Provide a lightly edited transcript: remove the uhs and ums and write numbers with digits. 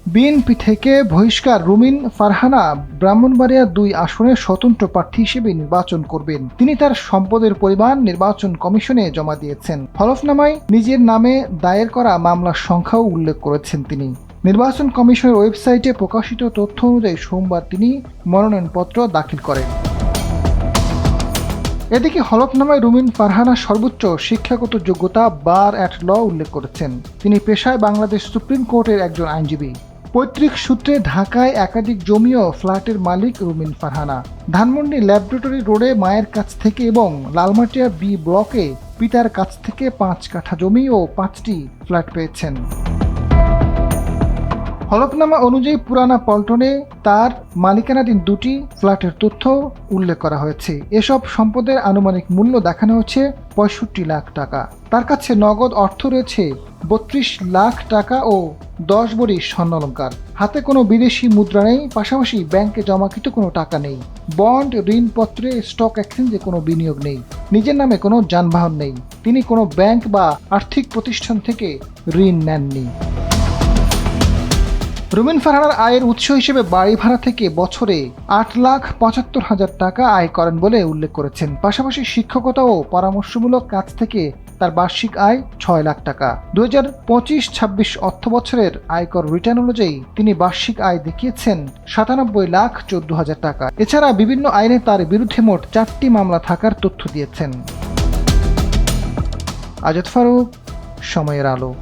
BNP থেকে বহিষ্কার রুমিন ফারহানা ব্রাহ্মণবাড়িয়া ২ আসনে স্বতন্ত্র প্রার্থী হিসেবে নির্বাচন করবেন। তিনি তার সম্পদের পরিমাণ নির্বাচন কমিশনে জমা দিয়েছেন। হলফনামায় নিজের নামে দায়ের করা মামলার সংখ্যাও উল্লেখ করেছেন তিনি। নির্বাচন কমিশনের ওয়েবসাইটে প্রকাশিত তথ্য অনুযায়ী সোমবার তিনি মনোনয়নপত্র দাখিল করেন। এদিকে হলফনামায় রুমিন ফারহানা সর্বোচ্চ শিক্ষাগত যোগ্যতা বার অ্যাট ল উল্লেখ করেছেন। তিনি পেশায় বাংলাদেশ সুপ্রিম কোর্টের একজন আইনজীবী। পৈতৃক সূত্রে ঢাকায় একাধিক জমি ও ফ্ল্যাটের মালিক রুমিন ফারহানা। ধানমন্ডি ল্যাবরেটরি রোডে মায়ের কাছ থেকে এবং লালমাটিয়া বি ব্লকে পিতার কাছ থেকে ৫ কাঠা জমি ও ৫টি ফ্ল্যাট পেয়েছেন। হলফনামা অনুযায়ী পুরানা পল্টনে তার মালিকানাধীন ২টি ফ্ল্যাটের তথ্য উল্লেখ করা হয়েছে। এসব সম্পদের আনুমানিক মূল্য দেখানো হচ্ছে ৬৫ লাখ টাকা। তার কাছে নগদ অর্থ রয়েছে ৩২ লাখ টাকা ও ১০ ভরি স্বর্ণালংকার। হাতে কোনো বিদেশি মুদ্রা নেই, পাশাপাশি ব্যাংকে জমাকৃত কোনো টাকা নেই। বন্ড, ঋণপত্রে, স্টক এক্সচেঞ্জে কোনো বিনিয়োগ নেই। নিজের নামে কোনো যানবাহন নেই। তিনি কোনো ব্যাংক বা আর্থিক প্রতিষ্ঠান থেকে ঋণ নেননি। রুমিন ফারহানার আয়ের উৎস হিসেবে বাড়ি ভাড়া থেকে বছরে ৮,৭৫,০০০ টাকা আয় করেন বলে উল্লেখ করেছেন। পাশাপাশি শিক্ষকতা ও পরামর্শমূলক কাজ থেকে তার বার্ষিক আয় ৬ লাখ টাকা। ২০২৫-২৬ অর্থবছরের আয়কর রিটার্ন অনুযায়ী তিনি বার্ষিক আয় দেখিয়েছেন ৯৭,১৪,০০০ টাকা। এছাড়া বিভিন্ন আইনে তার বিরুদ্ধে মোট ৪টি মামলা থাকার তথ্য দিয়েছেন। আজাদ ফারুক, সময়ের আলো।